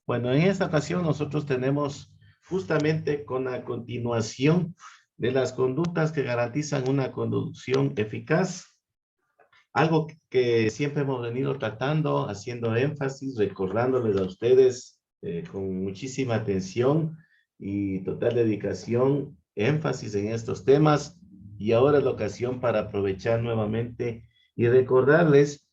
Bueno, en esta ocasión nosotros tenemos justamente con la continuación de las conductas que garantizan una conducción eficaz, algo que siempre hemos venido tratando, haciendo énfasis, recordándoles a ustedes con muchísima atención y total dedicación, énfasis en estos temas. Y ahora es la ocasión para aprovechar nuevamente y recordarles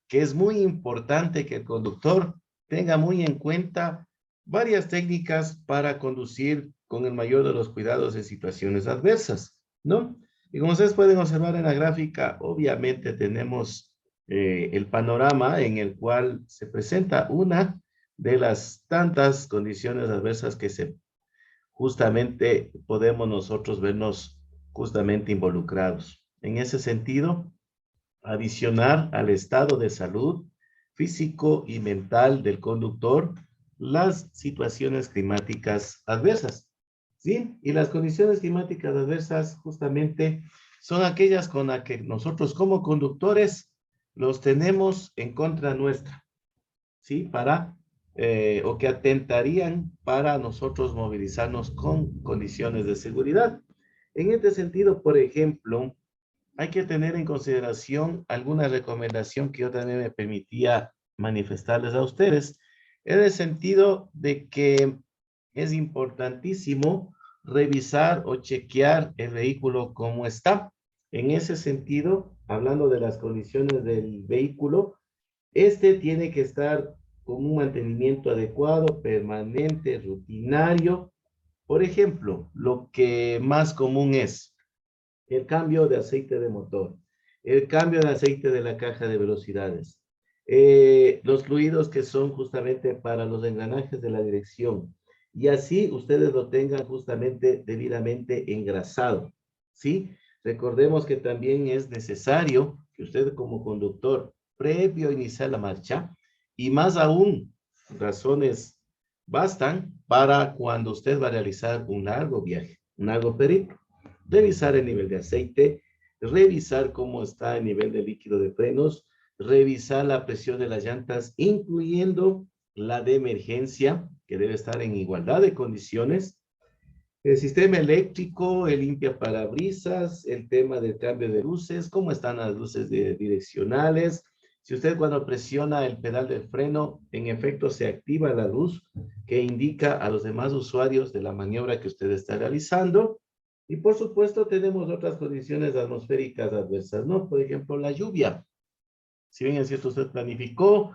que es muy importante que el conductor tenga muy en cuenta varias técnicas para conducir con el mayor de los cuidados en situaciones adversas, ¿no? Y como ustedes pueden observar en la gráfica, obviamente tenemos el panorama en el cual se presenta una de las tantas condiciones adversas que justamente podemos nosotros vernos justamente involucrados. En ese sentido, adicionar al estado de salud físico y mental del conductor las situaciones climáticas adversas, ¿sí? Y las condiciones climáticas adversas justamente son aquellas con las que nosotros como conductores los tenemos en contra nuestra, ¿sí? O que atentarían para nosotros movilizarnos con condiciones de seguridad. En este sentido, por ejemplo, hay que tener en consideración alguna recomendación que yo también me permitía manifestarles a ustedes, en el sentido de que es importantísimo revisar o chequear el vehículo cómo está. En ese sentido, hablando de las condiciones del vehículo, este tiene que estar con un mantenimiento adecuado, permanente, rutinario. Por ejemplo, lo que más común es el cambio de aceite de motor, el cambio de aceite de la caja de velocidades, los fluidos que son justamente para los engranajes de la dirección, y así ustedes lo tengan justamente debidamente engrasado, ¿sí? Recordemos que también es necesario que usted como conductor, previo a iniciar la marcha, y más aún, razones bastan para cuando usted va a realizar un largo viaje, un largo periplo, revisar el nivel de aceite, revisar cómo está el nivel de líquido de frenos, revisar la presión de las llantas, incluyendo la de emergencia, que debe estar en igualdad de condiciones, el sistema eléctrico, el limpia parabrisas, el tema del cambio de luces, cómo están las luces direccionales. Si usted cuando presiona el pedal del freno, en efecto se activa la luz que indica a los demás usuarios de la maniobra que usted está realizando. Y por supuesto tenemos otras condiciones atmosféricas adversas, ¿no? Por ejemplo, la lluvia. Si bien es cierto, usted planificó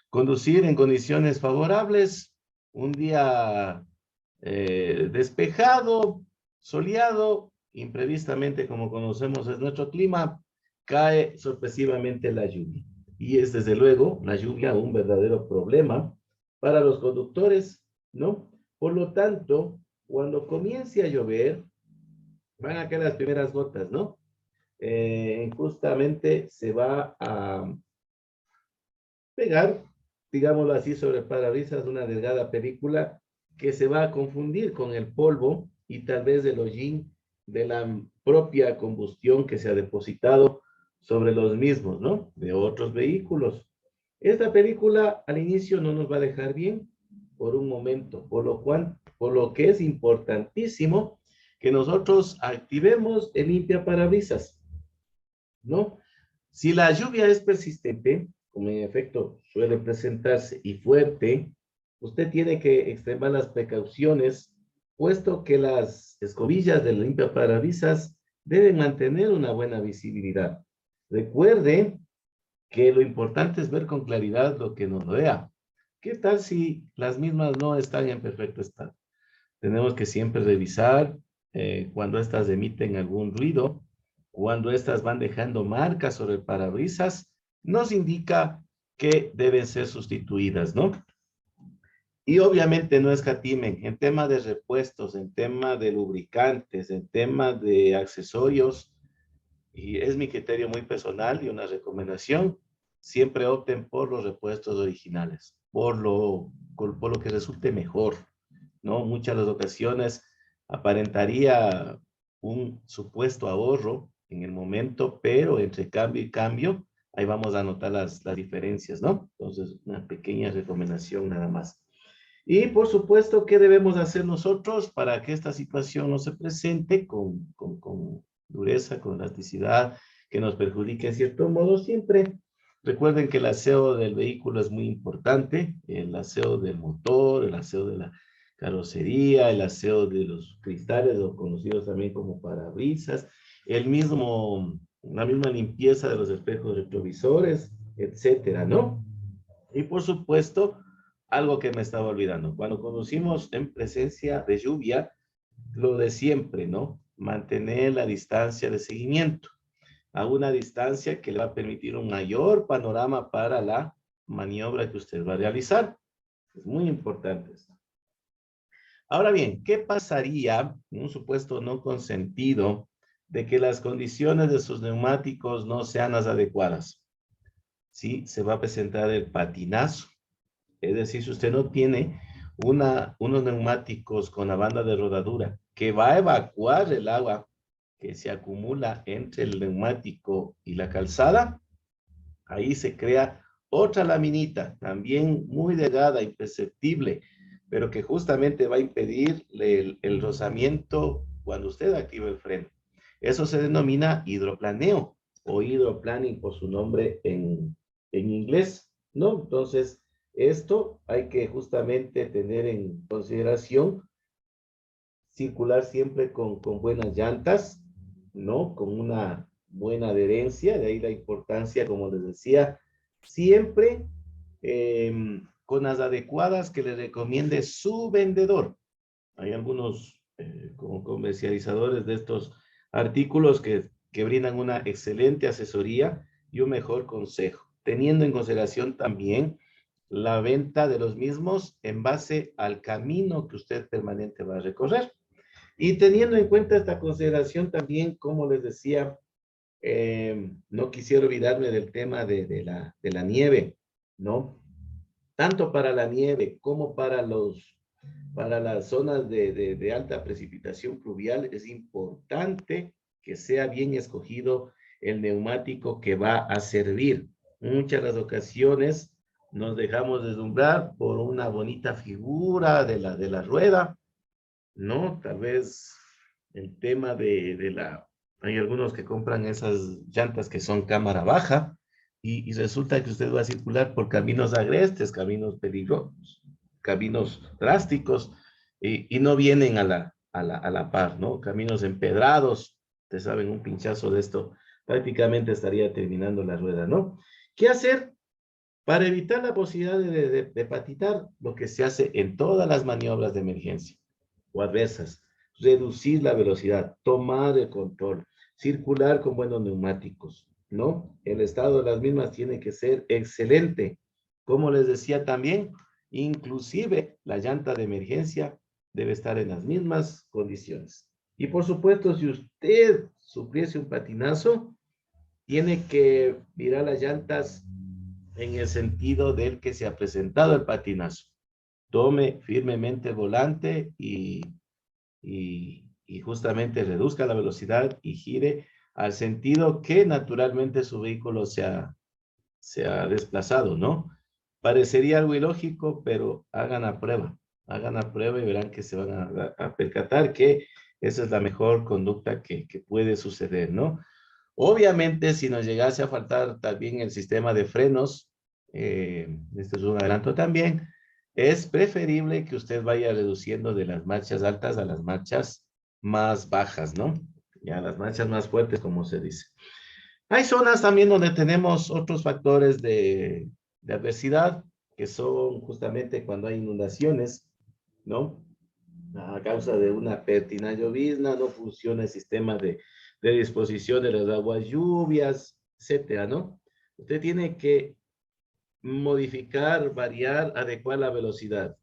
conducir en condiciones favorables, un día despejado, soleado, imprevistamente, como conocemos es nuestro clima, cae sorpresivamente la lluvia. Y es desde luego la lluvia un verdadero problema para los conductores, ¿no? Por lo tanto, cuando comience a llover, van a caer las primeras gotas, ¿no? Justamente se va a pegar, digámoslo así, sobre el parabrisas una delgada película que se va a confundir con el polvo y tal vez el hollín de la propia combustión que se ha depositado sobre los mismos, ¿no? De otros vehículos. Esta película al inicio no nos va a dejar bien por un momento, por lo que es importantísimo que nosotros activemos el limpia parabrisas, ¿no? Si la lluvia es persistente, como en efecto suele presentarse, y fuerte, usted tiene que extremar las precauciones, puesto que las escobillas del limpiaparabrisas deben mantener una buena visibilidad. Recuerde que lo importante es ver con claridad lo que nos rodea. ¿Qué tal si las mismas no están en perfecto estado? Tenemos que siempre revisar cuando estas emiten algún ruido, cuando estas van dejando marcas sobre el parabrisas, nos indica que deben ser sustituidas, ¿no? Y obviamente no escatimen en tema de repuestos, en tema de lubricantes, en tema de accesorios, y es mi criterio muy personal y una recomendación, siempre opten por los repuestos originales, por lo que resulte mejor, ¿no? Muchas de las ocasiones aparentaría un supuesto ahorro en el momento, pero entre cambio y cambio, ahí vamos a notar las diferencias, ¿no? Entonces, una pequeña recomendación nada más. Y por supuesto, ¿qué debemos hacer nosotros para que esta situación no se presente con dureza, con elasticidad, que nos perjudique en cierto modo? Siempre recuerden que el aseo del vehículo es muy importante, el aseo del motor, el aseo de la carrocería, el aseo de los cristales, o conocidos también como parabrisas, la misma limpieza de los espejos retrovisores, etcétera, ¿no? Y por supuesto, algo que me estaba olvidando, cuando conducimos en presencia de lluvia, lo de siempre, ¿no? Mantener la distancia de seguimiento a una distancia que le va a permitir un mayor panorama para la maniobra que usted va a realizar. Es muy importante esto. Ahora bien, ¿qué pasaría en un supuesto no consentido de que las condiciones de sus neumáticos no sean las adecuadas? Sí, se va a presentar el patinazo. Es decir, si usted no tiene unos neumáticos con la banda de rodadura que va a evacuar el agua que se acumula entre el neumático y la calzada, ahí se crea otra laminita, también muy delgada, imperceptible, pero que justamente va a impedir el rozamiento cuando usted activa el freno. Eso se denomina hidroplaneo o hidroplaning por su nombre en inglés, ¿no? Entonces, esto hay que justamente tener en consideración, circular siempre con buenas llantas, ¿no? Con una buena adherencia, de ahí la importancia, como les decía, siempre con las adecuadas que le recomiende su vendedor. Hay algunos como comercializadores de estos artículos que brindan una excelente asesoría y un mejor consejo, teniendo en consideración también la venta de los mismos en base al camino que usted permanente va a recorrer. Y teniendo en cuenta esta consideración también, como les decía, no quisiera olvidarme del tema de la nieve, ¿no? Tanto para la nieve como para las zonas de alta precipitación pluvial, es importante que sea bien escogido el neumático que va a servir. Muchas de las ocasiones nos dejamos deslumbrar por una bonita figura de la rueda, ¿no? Tal vez el tema hay algunos que compran esas llantas que son cámara baja y resulta que usted va a circular por caminos agrestes, caminos peligrosos, caminos drásticos y no vienen a la par, ¿no? Caminos empedrados, ustedes saben, un pinchazo de esto prácticamente estaría terminando la rueda, ¿no? ¿Qué hacer? Para evitar la posibilidad de patinar, lo que se hace en todas las maniobras de emergencia o adversas, reducir la velocidad, tomar el control, circular con buenos neumáticos, ¿no? El estado de las mismas tiene que ser excelente. Como les decía también, inclusive la llanta de emergencia debe estar en las mismas condiciones. Y por supuesto, si usted sufriese un patinazo, tiene que mirar las llantas en el sentido del que se ha presentado el patinazo. Tome firmemente el volante y justamente reduzca la velocidad y gire al sentido que naturalmente su vehículo se ha desplazado, ¿no? Parecería algo ilógico, pero hagan la prueba y verán que se van a percatar que esa es la mejor conducta que puede suceder, ¿no? Obviamente, si nos llegase a faltar también el sistema de frenos, este es un adelanto también, es preferible que usted vaya reduciendo de las marchas altas a las marchas más bajas, ¿no? Ya las marchas más fuertes, como se dice. Hay zonas también donde tenemos otros factores de adversidad, que son justamente cuando hay inundaciones, ¿no? A causa de una pérdida llovizna, no funciona el sistema de disposición de las aguas lluvias, etcétera, ¿no? Usted tiene que modificar, variar, adecuar la velocidad,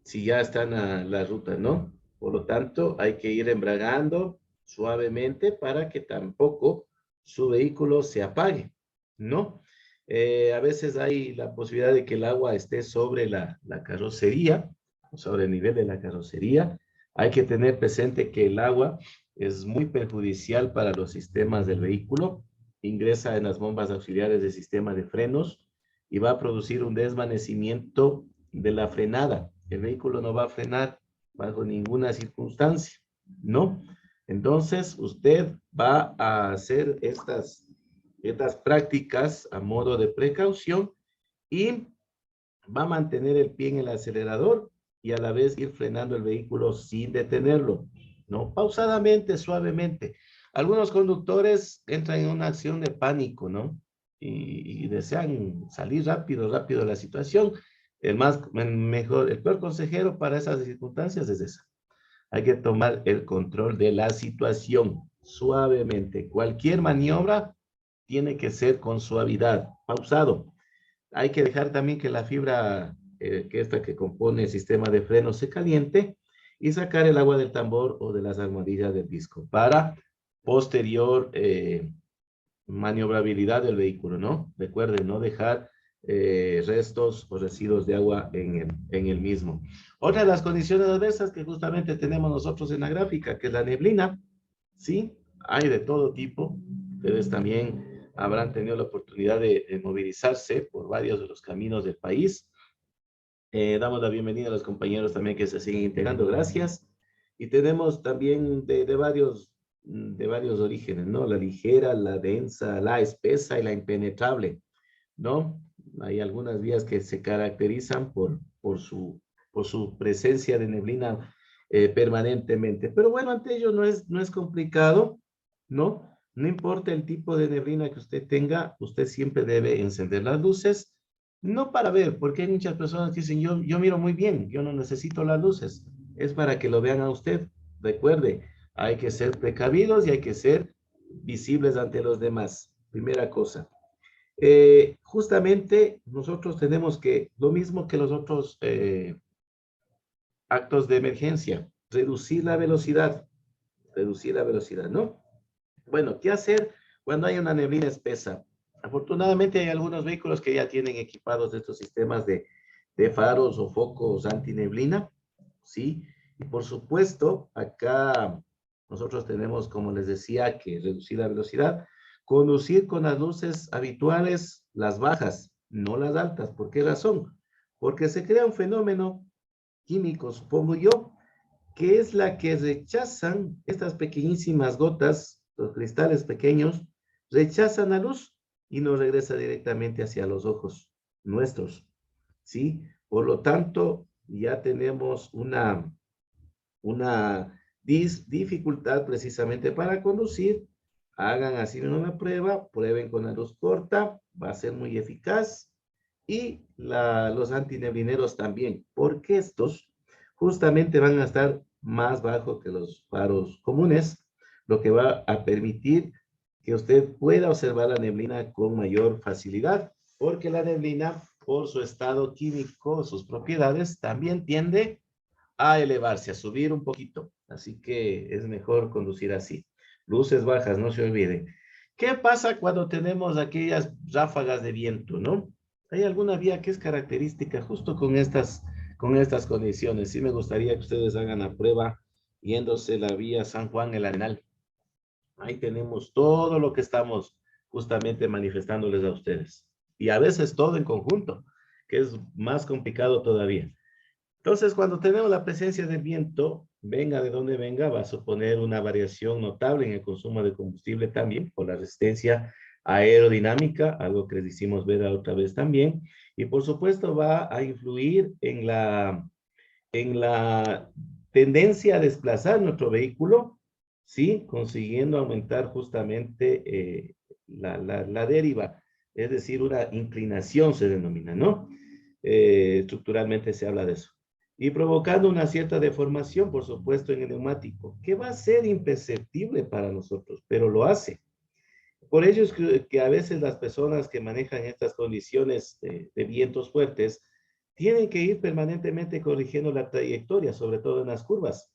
si ya están a la ruta, ¿no? Por lo tanto, hay que ir embragando suavemente para que tampoco su vehículo se apague, ¿no? A veces hay la posibilidad de que el agua esté sobre la carrocería, sobre el nivel de la carrocería. Hay que tener presente que el agua es muy perjudicial para los sistemas del vehículo, ingresa en las bombas auxiliares del sistema de frenos y va a producir un desvanecimiento de la frenada. el vehículo no va a frenar bajo ninguna circunstancia, ¿no? Entonces, usted va a hacer estas prácticas a modo de precaución y va a mantener el pie en el acelerador y a la vez ir frenando el vehículo sin detenerlo, ¿no? Pausadamente, suavemente. Algunos conductores entran en una acción de pánico, ¿no? Y desean salir rápido, rápido de la situación. El peor consejero para esas circunstancias es esa. Hay que tomar el control de la situación suavemente. Cualquier maniobra tiene que ser con suavidad, pausado. Hay que dejar también que la fibra, que esta que compone el sistema de freno se caliente y sacar el agua del tambor o de las almohadillas del disco para posterior maniobrabilidad del vehículo, ¿no? Recuerden, no dejar restos o residuos de agua en el mismo. Otra de las condiciones adversas que justamente tenemos nosotros en la gráfica, que es la neblina, ¿sí? Hay de todo tipo. Ustedes también habrán tenido la oportunidad de movilizarse por varios de los caminos del país. Damos la bienvenida a los compañeros también que se siguen integrando, gracias. Y tenemos también de varios orígenes, ¿no? La ligera, la densa, la espesa y la impenetrable, ¿no? Hay algunas vías que se caracterizan por su presencia de neblina permanentemente. Pero bueno, ante ello no es complicado, ¿no? No importa el tipo de neblina que usted tenga, usted siempre debe encender las luces, no para ver, porque hay muchas personas que dicen, yo miro muy bien, yo no necesito las luces. Es para que lo vean a usted. Recuerde, hay que ser precavidos y hay que ser visibles ante los demás. Primera cosa. Justamente nosotros tenemos que, lo mismo que los otros actos de emergencia, reducir la velocidad, ¿no? Bueno, ¿qué hacer cuando hay una neblina espesa? Afortunadamente hay algunos vehículos que ya tienen equipados de estos sistemas de faros o focos antineblina, ¿sí? Y por supuesto, acá nosotros tenemos, como les decía, que reducir la velocidad, conducir con las luces habituales, las bajas, no las altas. ¿Por qué razón? Porque se crea un fenómeno químico, supongo yo, que es la que rechazan estas pequeñísimas gotas, los cristales pequeños, rechazan la luz y nos regresa directamente hacia los ojos nuestros, ¿sí? Por lo tanto, ya tenemos una dificultad precisamente para conducir. Hagan así una prueba, prueben con la luz corta, va a ser muy eficaz. Y los antineblineros también, porque estos justamente van a estar más bajo que los faros comunes, lo que va a permitir que usted pueda observar la neblina con mayor facilidad, porque la neblina, por su estado químico, sus propiedades, también tiende a elevarse, a subir un poquito. Así que es mejor conducir así. Luces bajas, no se olviden. ¿Qué pasa cuando tenemos aquellas ráfagas de viento, no? ¿Hay alguna vía que es característica justo con estas condiciones? Sí me gustaría que ustedes hagan la prueba yéndose la vía San Juan el Arenal. Ahí tenemos todo lo que estamos justamente manifestándoles a ustedes. Y a veces todo en conjunto, que es más complicado todavía. Entonces, cuando tenemos la presencia del viento, venga de donde venga, va a suponer una variación notable en el consumo de combustible también por la resistencia aerodinámica, algo que les hicimos ver otra vez también, y por supuesto va a influir en la tendencia a desplazar nuestro vehículo, ¿sí? Consiguiendo aumentar justamente la deriva, es decir, una inclinación se denomina, ¿no? Estructuralmente se habla de eso. Y provocando una cierta deformación, por supuesto, en el neumático, que va a ser imperceptible para nosotros, pero lo hace. Por ello es que a veces las personas que manejan estas condiciones de vientos fuertes tienen que ir permanentemente corrigiendo la trayectoria, sobre todo en las curvas,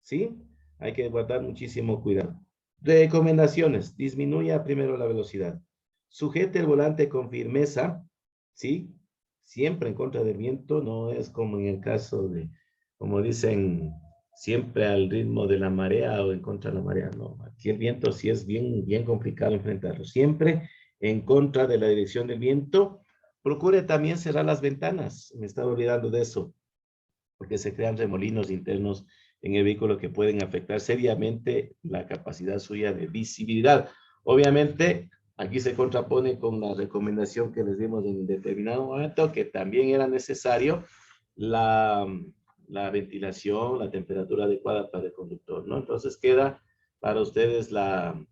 ¿sí? Hay que guardar muchísimo cuidado. Recomendaciones. Disminuya primero la velocidad. Sujete el volante con firmeza, ¿sí? Siempre en contra del viento, no es como en el caso de, como dicen, siempre al ritmo de la marea o en contra de la marea, no. Aquí el viento sí es bien complicado enfrentarlo. Siempre en contra de la dirección del viento. Procure también cerrar las ventanas, me estaba olvidando de eso. porque se crean remolinos internos en el vehículo que pueden afectar seriamente la capacidad suya de visibilidad. Obviamente, aquí se contrapone con la recomendación que les dimos en determinado momento, que también era necesario la, la ventilación, la temperatura adecuada para el conductor, ¿no? Entonces queda para ustedes la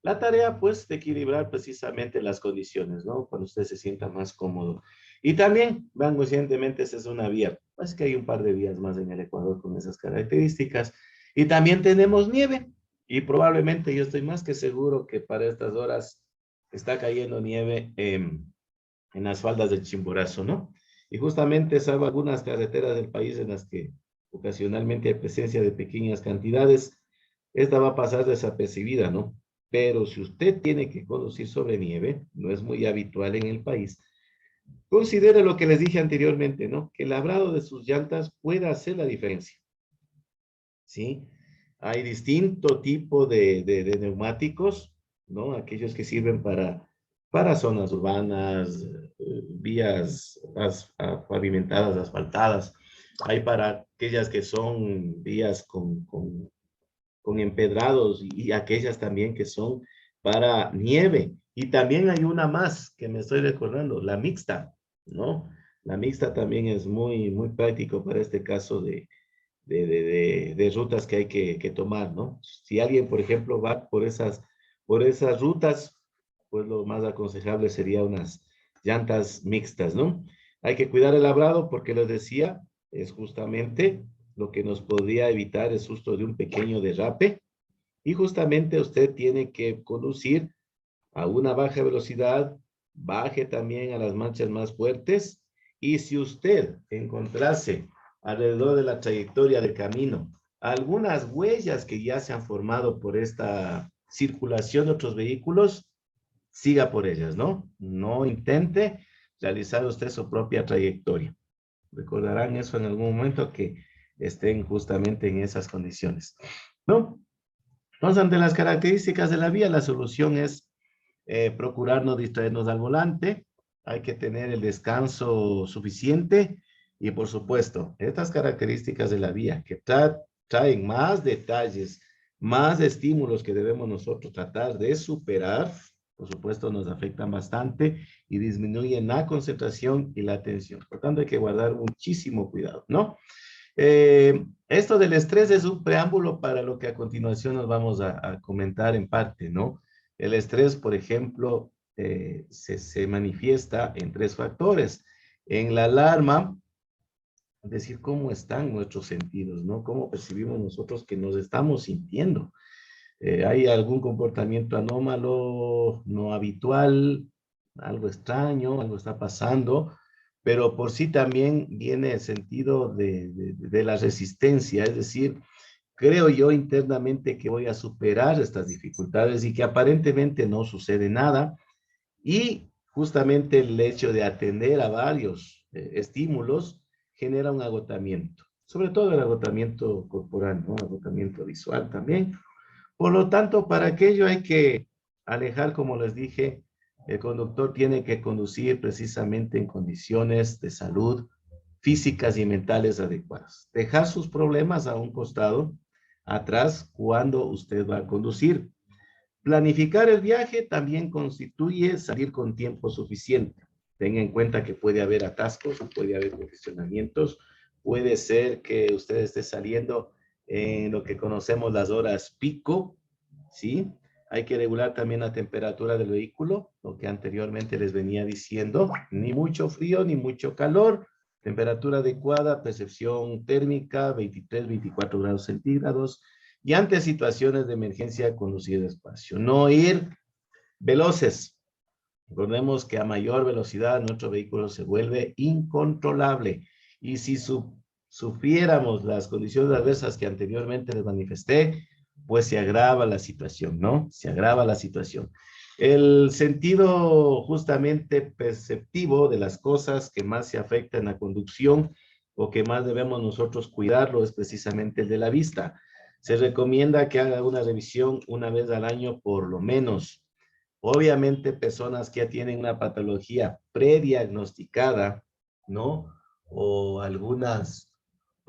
tarea, pues, de equilibrar precisamente las condiciones, ¿no? Cuando usted se sienta más cómodo. Y también, vean conscientemente, esa es una vía. Pues que hay un par de vías más en el Ecuador con esas características. Y también tenemos nieve. Y probablemente yo estoy más que seguro que para estas horas está cayendo nieve en las faldas del Chimborazo, ¿no? Y justamente, salvo algunas carreteras del país en las que ocasionalmente hay presencia de pequeñas cantidades, esta va a pasar desapercibida, ¿no? Pero si usted tiene que conducir sobre nieve, no es muy habitual en el país, considere lo que les dije anteriormente, ¿no? Que el labrado de sus llantas puede hacer la diferencia, ¿sí? Hay distinto tipo de neumáticos, ¿no? Aquellos que sirven para zonas urbanas, vías pavimentadas, asfaltadas. Hay para aquellas que son vías con empedrados y aquellas también que son para nieve. Y también hay una más que me estoy recordando, la mixta, ¿no? La mixta también es muy práctico para este caso de rutas que hay que tomar, ¿no? Si alguien, por ejemplo, va por esas rutas, pues lo más aconsejable sería unas llantas mixtas, ¿no? Hay que cuidar el labrado porque les decía, es justamente lo que nos podría evitar el susto de un pequeño derrape y justamente usted tiene que conducir a una baja velocidad, baje también a las manchas más fuertes y si usted encontrase alrededor de la trayectoria del camino algunas huellas que ya se han formado por esta circulación de otros vehículos, siga por ellas, ¿no? No intente realizar usted su propia trayectoria. Recordarán eso en algún momento que estén justamente en esas condiciones, ¿no? Entonces, ante las características de la vía, la solución es procurar no distraernos al volante, hay que tener el descanso suficiente y, por supuesto, estas características de la vía que traen más detalles, más estímulos que debemos nosotros tratar de superar, por supuesto, nos afectan bastante y disminuyen la concentración y la atención. Por tanto, hay que guardar muchísimo cuidado, ¿no? Esto del estrés es un preámbulo para lo que a continuación nos vamos a comentar en parte, ¿no? El estrés, por ejemplo, se manifiesta en tres factores. En la alarma, es decir, cómo están nuestros sentidos, ¿no? Cómo percibimos nosotros que nos estamos sintiendo. ¿Hay algún comportamiento anómalo, no habitual, algo extraño, algo está pasando? Pero por sí también viene el sentido de la resistencia, es decir, creo yo internamente que voy a superar estas dificultades y que aparentemente no sucede nada. Y justamente el hecho de atender a varios estímulos genera un agotamiento, sobre todo el agotamiento corporal, ¿no? Agotamiento visual también. Por lo tanto, para aquello hay que alejar, como les dije, el conductor tiene que conducir precisamente en condiciones de salud físicas y mentales adecuadas. Dejar sus problemas a un costado, atrás, cuando usted va a conducir. Planificar el viaje también constituye salir con tiempo suficiente. Tenga en cuenta que puede haber atascos, puede haber congestionamientos, puede ser que usted esté saliendo en lo que conocemos las horas pico, ¿sí? Hay que regular también la temperatura del vehículo, lo que anteriormente les venía diciendo, ni mucho frío ni mucho calor, temperatura adecuada, percepción térmica, 23, 24 grados centígrados, y ante situaciones de emergencia, conducir despacio. No ir veloces. Recordemos que a mayor velocidad nuestro vehículo se vuelve incontrolable. Y si sufriéramos las condiciones adversas que anteriormente les manifesté, pues se agrava la situación, ¿no? Se agrava la situación. El sentido justamente perceptivo de las cosas que más se afectan en la conducción o que más debemos nosotros cuidarlo es precisamente el de la vista. Se recomienda que haga una revisión una vez al año por lo menos. Obviamente, personas que ya tienen una patología prediagnosticada, ¿no? O algunas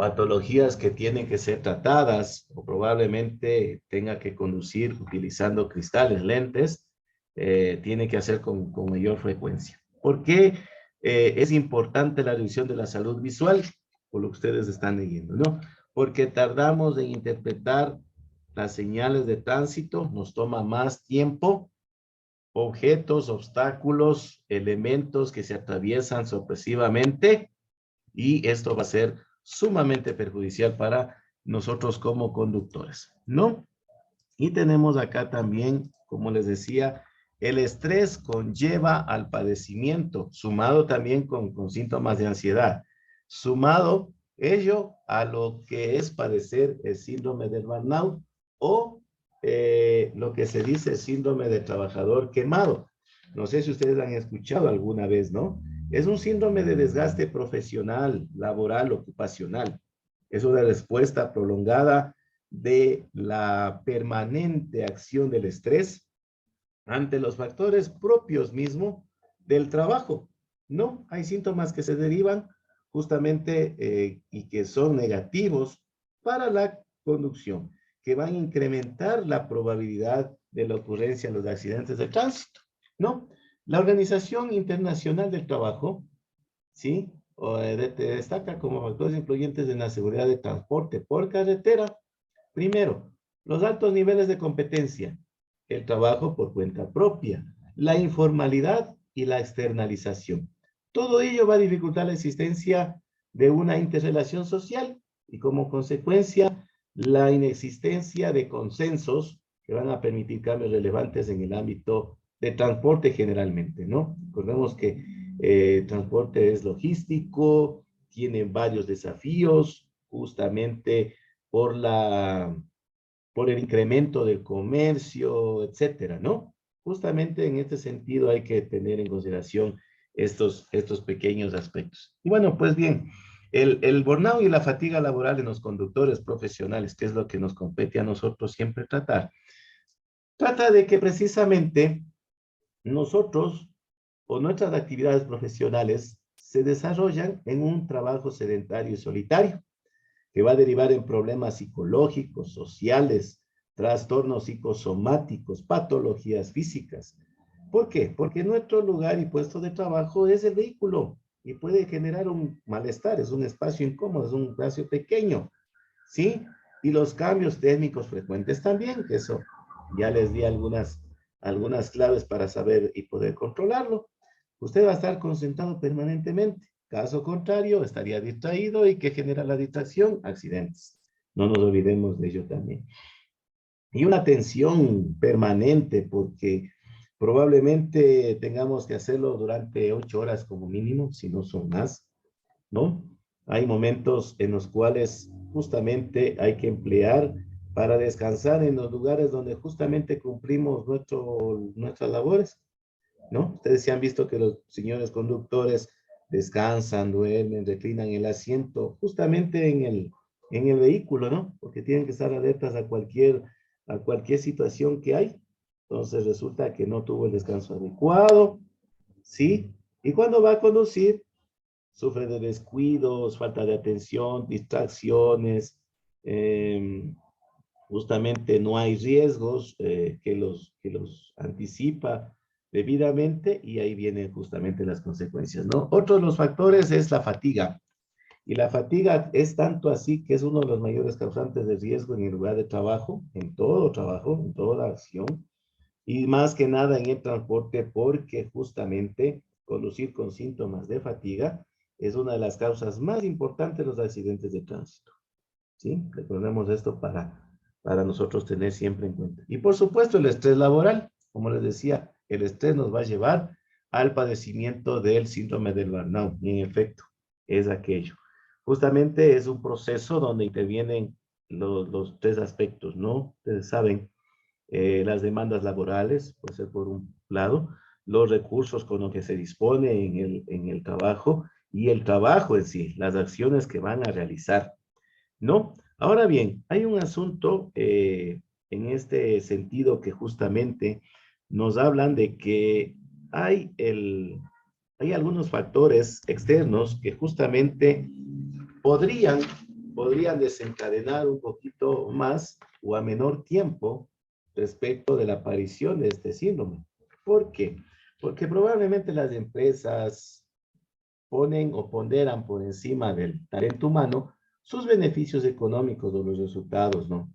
patologías que tienen que ser tratadas o probablemente tenga que conducir utilizando cristales, lentes, tiene que hacer con mayor frecuencia. ¿Por qué es importante la revisión de la salud visual? Por lo que ustedes están leyendo, ¿no? Porque tardamos en interpretar las señales de tránsito, nos toma más tiempo, objetos, obstáculos, elementos que se atraviesan sorpresivamente, y esto va a ser sumamente perjudicial para nosotros como conductores, ¿no? Y tenemos acá también, como les decía, el estrés conlleva al padecimiento, sumado también con síntomas de ansiedad, sumado ello a lo que es padecer el síndrome del burnout o lo que se dice síndrome de trabajador quemado. No sé si ustedes han escuchado alguna vez, ¿no? Es un síndrome de desgaste profesional, laboral, ocupacional. Es una respuesta prolongada de la permanente acción del estrés ante los factores propios mismo del trabajo. No, hay síntomas que se derivan justamente y que son negativos para la conducción, que van a incrementar la probabilidad de la ocurrencia de los accidentes de tránsito, ¿no? La Organización Internacional del Trabajo, ¿sí? Destaca como factores influyentes en la seguridad de transporte por carretera. Primero, los altos niveles de competencia, el trabajo por cuenta propia, la informalidad y la externalización. Todo ello va a dificultar la existencia de una interrelación social y como consecuencia la inexistencia de consensos que van a permitir cambios relevantes en el ámbito de transporte generalmente, ¿no? Recordemos que transporte es logístico, tiene varios desafíos, justamente por por el incremento del comercio, etcétera, ¿no? Justamente en este sentido hay que tener en consideración estos pequeños aspectos. Y bueno, pues bien, el burnout y la fatiga laboral en los conductores profesionales, que es lo que nos compete a nosotros siempre tratar, trata de que precisamente nosotros o nuestras actividades profesionales se desarrollan en un trabajo sedentario y solitario, que va a derivar en problemas psicológicos, sociales, trastornos psicosomáticos, patologías físicas. ¿Por qué? Porque nuestro lugar y puesto de trabajo es el vehículo y puede generar un malestar, es un espacio incómodo, es un espacio pequeño, ¿sí? Y los cambios térmicos frecuentes también, que eso ya les di algunas claves para saber y poder controlarlo. Usted va a estar concentrado permanentemente. Caso contrario, estaría distraído y ¿qué genera la distracción? Accidentes. No nos olvidemos de ello también. Y una tensión permanente porque probablemente tengamos que hacerlo durante 8 horas como mínimo, si no son más, ¿no? Hay momentos en los cuales justamente hay que emplear para descansar en los lugares donde justamente cumplimos nuestras labores, ¿no? Ustedes se han visto que los señores conductores descansan, duermen, reclinan el asiento justamente en el vehículo, ¿no? Porque tienen que estar alertas a cualquier situación que hay. Entonces resulta que no tuvo el descanso adecuado, ¿sí? Y cuando va a conducir, sufre de descuidos, falta de atención, distracciones, justamente no hay riesgos que los anticipa debidamente y ahí vienen justamente las consecuencias, ¿no? Otro de los factores es la fatiga. Y la fatiga es tanto así que es uno de los mayores causantes de riesgo en el lugar de trabajo, en todo trabajo, en toda acción, y más que nada en el transporte, porque justamente conducir con síntomas de fatiga es una de las causas más importantes de los accidentes de tránsito. ¿Sí? Recordemos esto para nosotros tener siempre en cuenta. Y por supuesto el estrés laboral, como les decía, el estrés nos va a llevar al padecimiento del síndrome del burnout. Y en efecto, es aquello. Justamente es un proceso donde intervienen los tres aspectos, ¿no? Ustedes saben, las demandas laborales, puede ser por un lado, los recursos con los que se dispone en el trabajo y el trabajo en sí, las acciones que van a realizar, ¿no? Ahora bien, hay un asunto en este sentido que justamente nos hablan de que hay algunos factores externos que justamente podrían podrían desencadenar un poquito más o a menor tiempo respecto de la aparición de este síndrome. ¿Por qué? Porque probablemente las empresas ponen o ponderan por encima del talento humano sus beneficios económicos o los resultados, ¿no?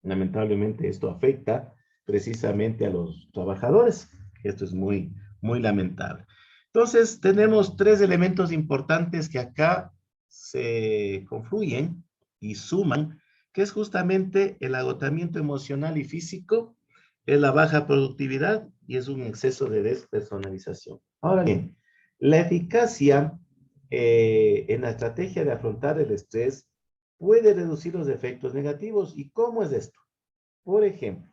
Lamentablemente esto afecta precisamente a los trabajadores. Esto es muy, muy lamentable. Entonces, tenemos tres elementos importantes que acá se confluyen y suman, que es justamente el agotamiento emocional y físico, es la baja productividad y es un exceso de despersonalización. Ahora bien, la eficacia en la estrategia de afrontar el estrés puede reducir los efectos negativos. ¿Y cómo es esto? Por ejemplo,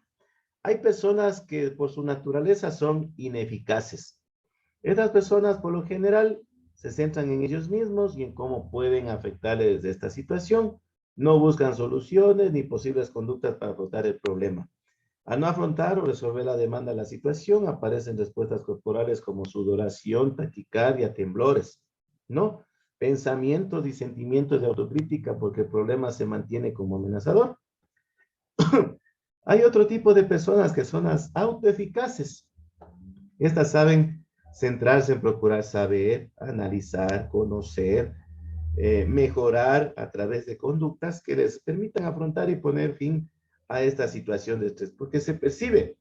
hay personas que por su naturaleza son ineficaces. Estas personas, por lo general, se centran en ellos mismos y en cómo pueden afectarles de esta situación. No buscan soluciones ni posibles conductas para afrontar el problema. Al no afrontar o resolver la demanda de la situación, aparecen respuestas corporales como sudoración, taquicardia, temblores, ¿no? Pensamientos y sentimientos de autocrítica porque el problema se mantiene como amenazador. Hay otro tipo de personas que son las autoeficaces. Estas saben centrarse en procurar saber, analizar, conocer, mejorar a través de conductas que les permitan afrontar y poner fin a esta situación de estrés, porque se percibe,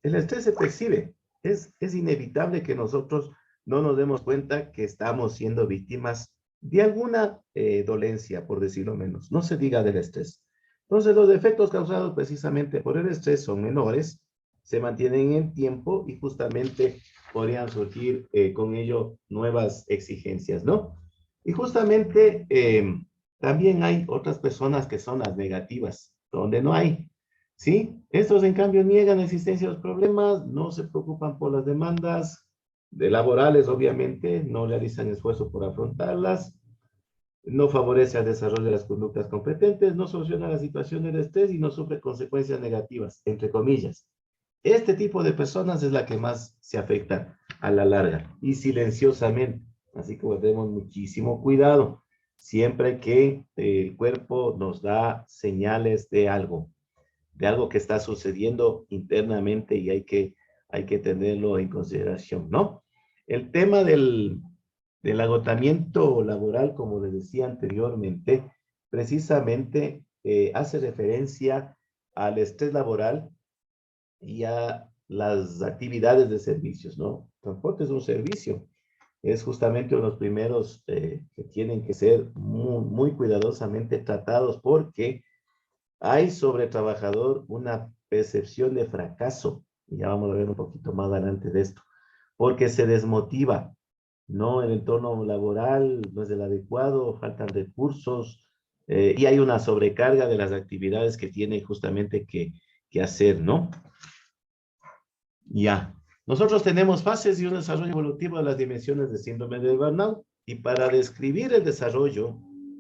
el estrés se percibe, es inevitable que nosotros no nos demos cuenta que estamos siendo víctimas de alguna dolencia, por decirlo menos, no se diga del estrés. Entonces, los efectos causados precisamente por el estrés son menores, se mantienen en el tiempo y justamente podrían surgir con ello nuevas exigencias, ¿no? Y justamente también hay otras personas que son las negativas, donde no hay, ¿sí? Estos en cambio niegan la existencia de los problemas, no se preocupan por las demandas de laborales, obviamente, no realizan esfuerzo por afrontarlas, no favorece el desarrollo de las conductas competentes, no soluciona la situación del estrés y no sufre consecuencias negativas, entre comillas. Este tipo de personas es la que más se afecta a la larga y silenciosamente. Así que tenemos muchísimo cuidado siempre que el cuerpo nos da señales de algo que está sucediendo internamente y hay que tenerlo en consideración, ¿no? El tema del agotamiento laboral, como les decía anteriormente, precisamente hace referencia al estrés laboral y a las actividades de servicios, ¿no? Transporte es un servicio, es justamente uno de los primeros que tienen que ser muy, muy cuidadosamente tratados porque hay sobre el trabajador una percepción de fracaso, y ya vamos a ver un poquito más adelante de esto, porque se desmotiva, ¿no? El entorno laboral no es el adecuado, faltan recursos, y hay una sobrecarga de las actividades que tiene justamente que hacer, ¿no? Ya. Nosotros tenemos fases y un desarrollo evolutivo de las dimensiones de síndrome de burnout. Y para describir el desarrollo,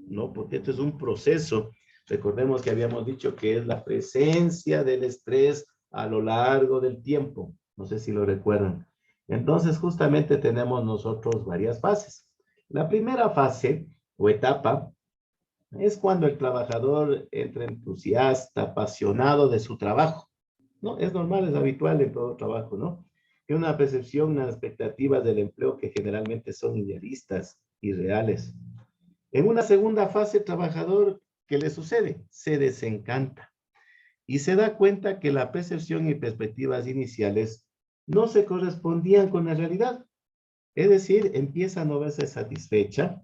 ¿no? Porque esto es un proceso, recordemos que habíamos dicho que es la presencia del estrés a lo largo del tiempo. No sé si lo recuerdan. Entonces, justamente tenemos nosotros varias fases. La primera fase o etapa es cuando el trabajador entra entusiasta, apasionado de su trabajo, ¿no? Es normal, es habitual en todo trabajo, ¿no? Que una percepción, unas expectativas del empleo que generalmente son idealistas y reales. En una segunda fase, el trabajador, ¿qué le sucede? Se desencanta y se da cuenta que la percepción y perspectivas iniciales no se correspondían con la realidad. Es decir, empieza a no verse satisfecha,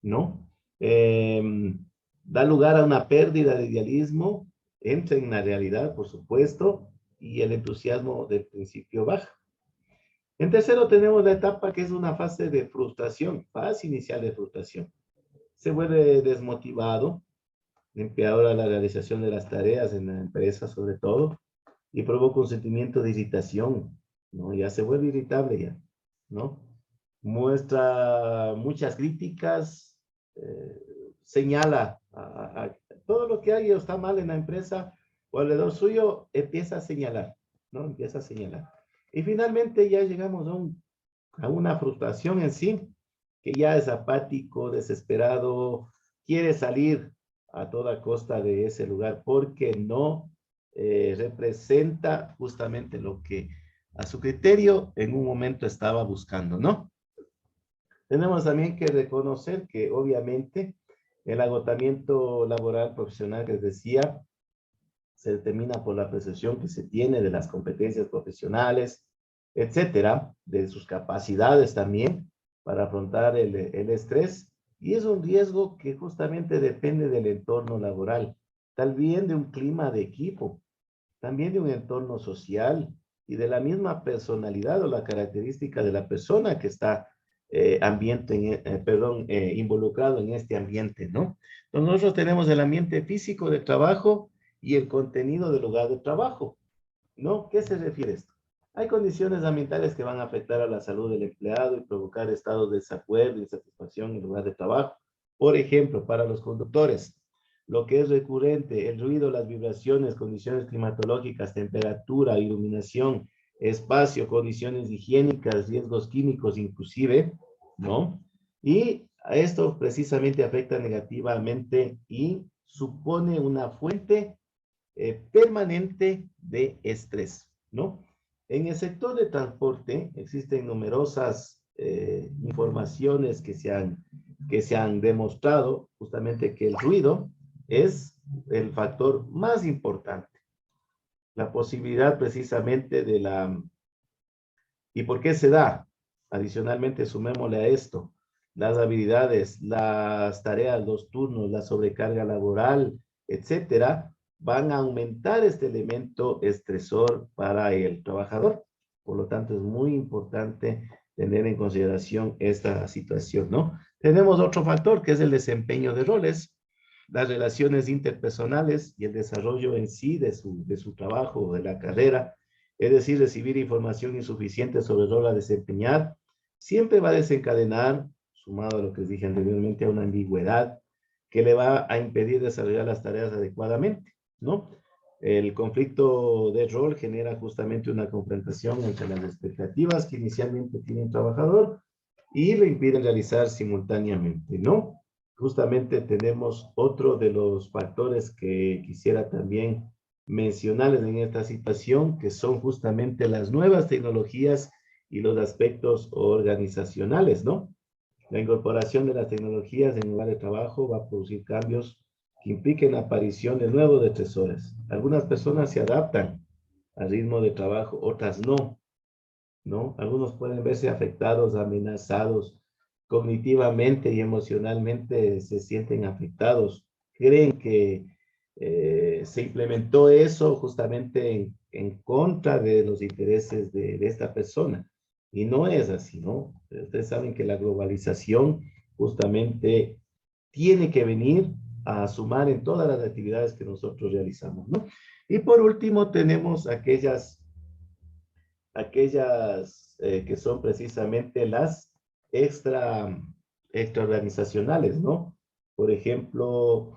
¿no? Da lugar a una pérdida de idealismo, entra en la realidad, por supuesto, y el entusiasmo del principio baja. En tercero tenemos la etapa que es una fase de frustración, fase inicial de frustración. Se vuelve desmotivado, empeora la realización de las tareas en la empresa sobre todo, y provoca un sentimiento de irritación, ¿no? Ya se vuelve irritable ya, ¿no? Muestra muchas críticas, señala a todo lo que hay o está mal en la empresa o alrededor suyo, empieza a señalar, ¿no? Empieza a señalar. Y finalmente ya llegamos a una frustración en sí, que ya es apático, desesperado, quiere salir a toda costa de ese lugar porque no representa justamente lo que a su criterio en un momento estaba buscando, ¿no? Tenemos también que reconocer que obviamente el agotamiento laboral profesional que les decía se determina por la percepción que se tiene de las competencias profesionales, etcétera, de sus capacidades también para afrontar el estrés. Y es un riesgo que justamente depende del entorno laboral, también de un clima de equipo, también de un entorno social y de la misma personalidad o la característica de la persona que está involucrado en este ambiente, ¿no? Entonces nosotros tenemos el ambiente físico de trabajo y el contenido del lugar de trabajo, ¿no? ¿Qué se refiere a esto? Hay condiciones ambientales que van a afectar a la salud del empleado y provocar estados de desacuerdo y insatisfacción en el lugar de trabajo. Por ejemplo, para los conductores, lo que es recurrente, el ruido, las vibraciones, condiciones climatológicas, temperatura, iluminación, espacio, condiciones higiénicas, riesgos químicos inclusive, ¿no? Y esto precisamente afecta negativamente y supone una fuente permanente de estrés, ¿no? En el sector de transporte existen numerosas informaciones que se han demostrado justamente que el ruido es el factor más importante. La posibilidad precisamente de la... ¿Y por qué se da? Adicionalmente, sumémosle a esto las habilidades, las tareas, los turnos, la sobrecarga laboral, etcétera, van a aumentar este elemento estresor para el trabajador. Por lo tanto, es muy importante tener en consideración esta situación, ¿no? Tenemos otro factor que es el desempeño de roles, las relaciones interpersonales y el desarrollo en sí de su trabajo, de la carrera, es decir, recibir información insuficiente sobre el rol a desempeñar, siempre va a desencadenar, sumado a lo que les dije anteriormente, a una ambigüedad que le va a impedir desarrollar las tareas adecuadamente, ¿no? El conflicto de rol genera justamente una confrontación entre las expectativas que inicialmente tiene el trabajador y le impiden realizar simultáneamente, ¿no? Justamente tenemos otro de los factores que quisiera también mencionarles en esta situación, que son justamente las nuevas tecnologías y los aspectos organizacionales, ¿no? La incorporación de las tecnologías en el lugar de trabajo va a producir cambios que impliquen la aparición de nuevos estresores. Algunas personas se adaptan al ritmo de trabajo, otras no, ¿no? Algunos pueden verse afectados, amenazados, cognitivamente y emocionalmente se sienten afectados. Creen que se implementó eso justamente en contra de los intereses de esta persona. Y no es así, ¿no? Ustedes saben que la globalización justamente tiene que venir a sumar en todas las actividades que nosotros realizamos, ¿no? Y por último tenemos aquellas que son precisamente las extraorganizacionales, ¿no? Por ejemplo,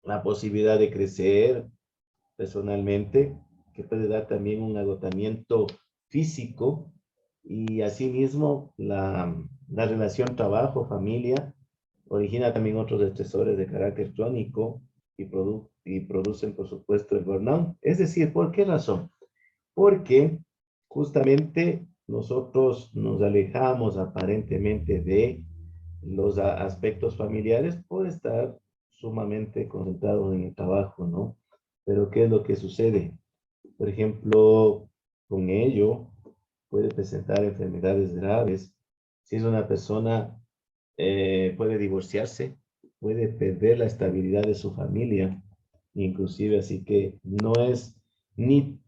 la posibilidad de crecer personalmente, que puede dar también un agotamiento físico y asimismo la relación trabajo-familia origina también otros estresores de carácter crónico y producen, por supuesto, el burnout. Es decir, ¿por qué razón? Porque justamente nosotros nos alejamos aparentemente de los aspectos familiares por estar sumamente concentrados en el trabajo, ¿no? Pero ¿qué es lo que sucede? Por ejemplo, con ello puede presentar enfermedades graves. Si es una persona, puede divorciarse, puede perder la estabilidad de su familia, inclusive, así que no es ni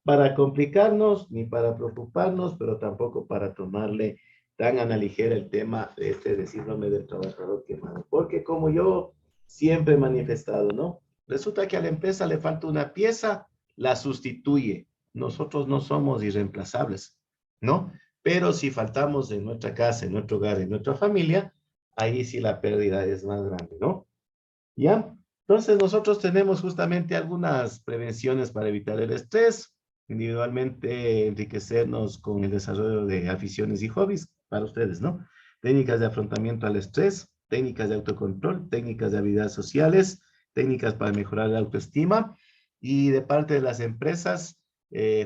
para complicarnos, ni para preocuparnos, pero tampoco para tomarle tan a la ligera el tema de síndrome del trabajador quemado. Porque como yo siempre he manifestado, ¿no? Resulta que a la empresa le falta una pieza, la sustituye. Nosotros no somos irreemplazables, ¿no? Pero si faltamos en nuestra casa, en nuestro hogar, en nuestra familia, ahí sí la pérdida es más grande, ¿no? ¿Ya? Entonces nosotros tenemos justamente algunas prevenciones para evitar el estrés, individualmente enriquecernos con el desarrollo de aficiones y hobbies para ustedes, ¿no? Técnicas de afrontamiento al estrés, técnicas de autocontrol, técnicas de habilidades sociales, técnicas para mejorar la autoestima y de parte de las empresas,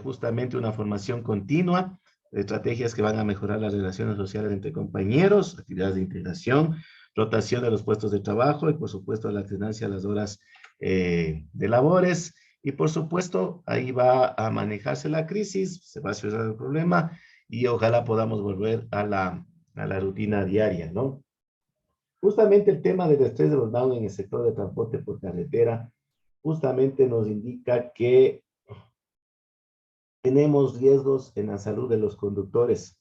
justamente una formación continua, estrategias que van a mejorar las relaciones sociales entre compañeros, actividades de integración, rotación de los puestos de trabajo y por supuesto la alternancia a las horas de labores. Y por supuesto, ahí va a manejarse la crisis, se va a cerrar el problema y ojalá podamos volver a la rutina diaria, ¿no? Justamente el tema del estrés de burnout en el sector de transporte por carretera, justamente nos indica que tenemos riesgos en la salud de los conductores,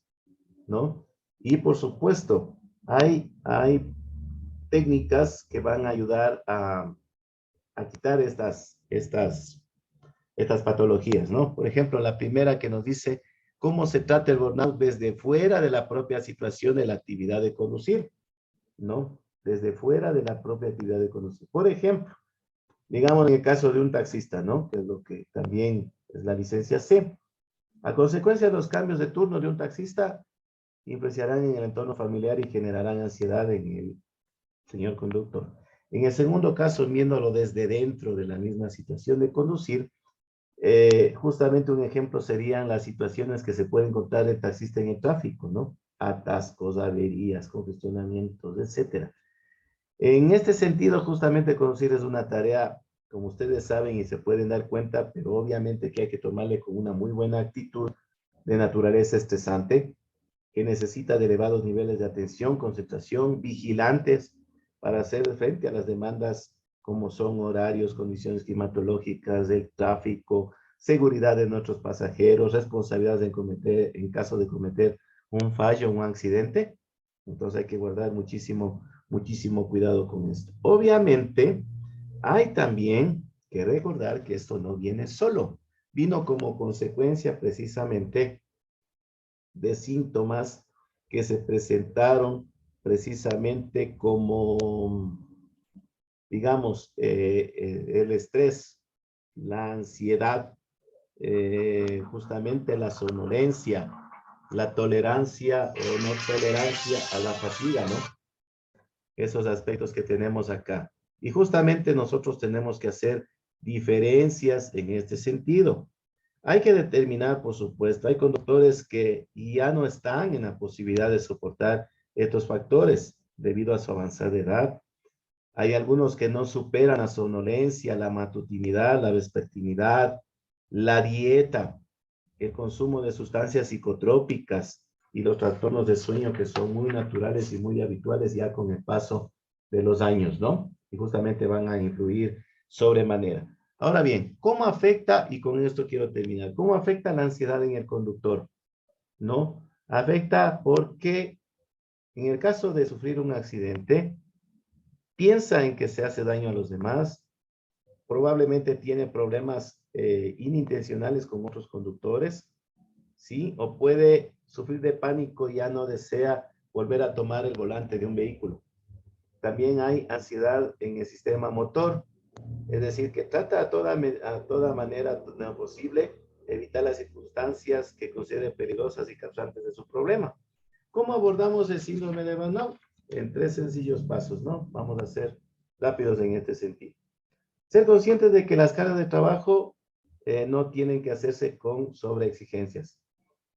¿no? Y por supuesto, hay técnicas que van a ayudar a quitar estas patologías, ¿no? Por ejemplo, la primera que nos dice cómo se trata el burnout desde fuera de la propia situación de la actividad de conducir, ¿no? Desde fuera de la propia actividad de conducir. Por ejemplo, digamos en el caso de un taxista, ¿no? Que es lo que también es la licencia C. A consecuencia de los cambios de turno de un taxista, influenciarán en el entorno familiar y generarán ansiedad en el señor conductor. En el segundo caso, viéndolo desde dentro de la misma situación de conducir, justamente un ejemplo serían las situaciones que se puede encontrar el taxista en el tráfico, ¿no? Atascos, averías, congestionamientos, etcétera. En este sentido, justamente conducir es una tarea, como ustedes saben y se pueden dar cuenta, pero obviamente que hay que tomarle con una muy buena actitud de naturaleza estresante, que necesita de elevados niveles de atención, concentración, vigilantes para hacer frente a las demandas como son horarios, condiciones climatológicas, el tráfico, seguridad de nuestros pasajeros, responsabilidades en caso de cometer un fallo, un accidente. Entonces hay que guardar muchísimo cuidado con esto. Obviamente, hay también que recordar que esto no viene solo. Vino como consecuencia precisamente de síntomas que se presentaron precisamente como, digamos, el estrés, la ansiedad, justamente la somnolencia, la tolerancia o no tolerancia a la fatiga, ¿no? Esos aspectos que tenemos acá. Y justamente nosotros tenemos que hacer diferencias en este sentido. Hay que determinar, por supuesto, hay conductores que ya no están en la posibilidad de soportar estos factores debido a su avanzada edad. Hay algunos que no superan la somnolencia, la matutinidad, la vespertinidad, la dieta, el consumo de sustancias psicotrópicas y los trastornos de sueño que son muy naturales y muy habituales ya con el paso de los años, ¿no? Y justamente van a influir sobremanera. Ahora bien, ¿cómo afecta, y con esto quiero terminar, cómo afecta la ansiedad en el conductor? ¿No? Afecta porque en el caso de sufrir un accidente, piensa en que se hace daño a los demás, probablemente tiene problemas inintencionales con otros conductores, ¿sí? O puede sufrir de pánico y ya no desea volver a tomar el volante de un vehículo. También hay ansiedad en el sistema motor, es decir, que trata a toda manera posible evitar las circunstancias que considere peligrosas y causantes de su problema. ¿Cómo abordamos el síndrome de burnout? En 3 sencillos pasos, ¿no? Vamos a ser rápidos en este sentido. Ser conscientes de que las cargas de trabajo no tienen que hacerse con sobreexigencias.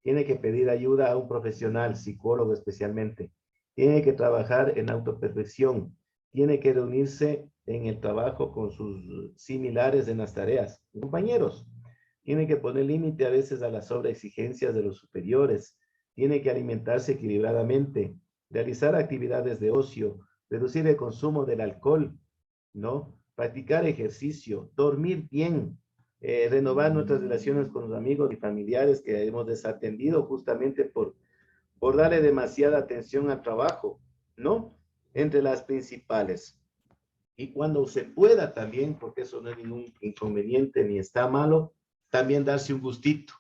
Tiene que pedir ayuda a un profesional, psicólogo especialmente. Tiene que trabajar en autoperfección. Tiene que reunirse en el trabajo con sus similares en las tareas, compañeros. Tiene que poner límite a veces a las sobreexigencias de los superiores. Tiene que alimentarse equilibradamente, realizar actividades de ocio, reducir el consumo del alcohol, ¿no? Practicar ejercicio, dormir bien, renovar nuestras relaciones con los amigos y familiares que hemos desatendido justamente por darle demasiada atención al trabajo, ¿no? Entre las principales. Y cuando se pueda también, porque eso no es ningún inconveniente ni está malo, también darse un gustito,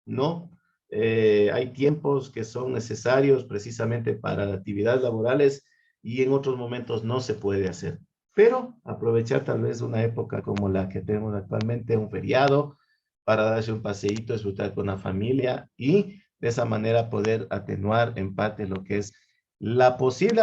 ¿no? Hay tiempos que son necesarios precisamente para actividades laborales y en otros momentos no se puede hacer. Pero aprovechar tal vez una época como la que tenemos actualmente, un feriado, para darse un paseíto, disfrutar con la familia y de esa manera poder atenuar en parte lo que es la posible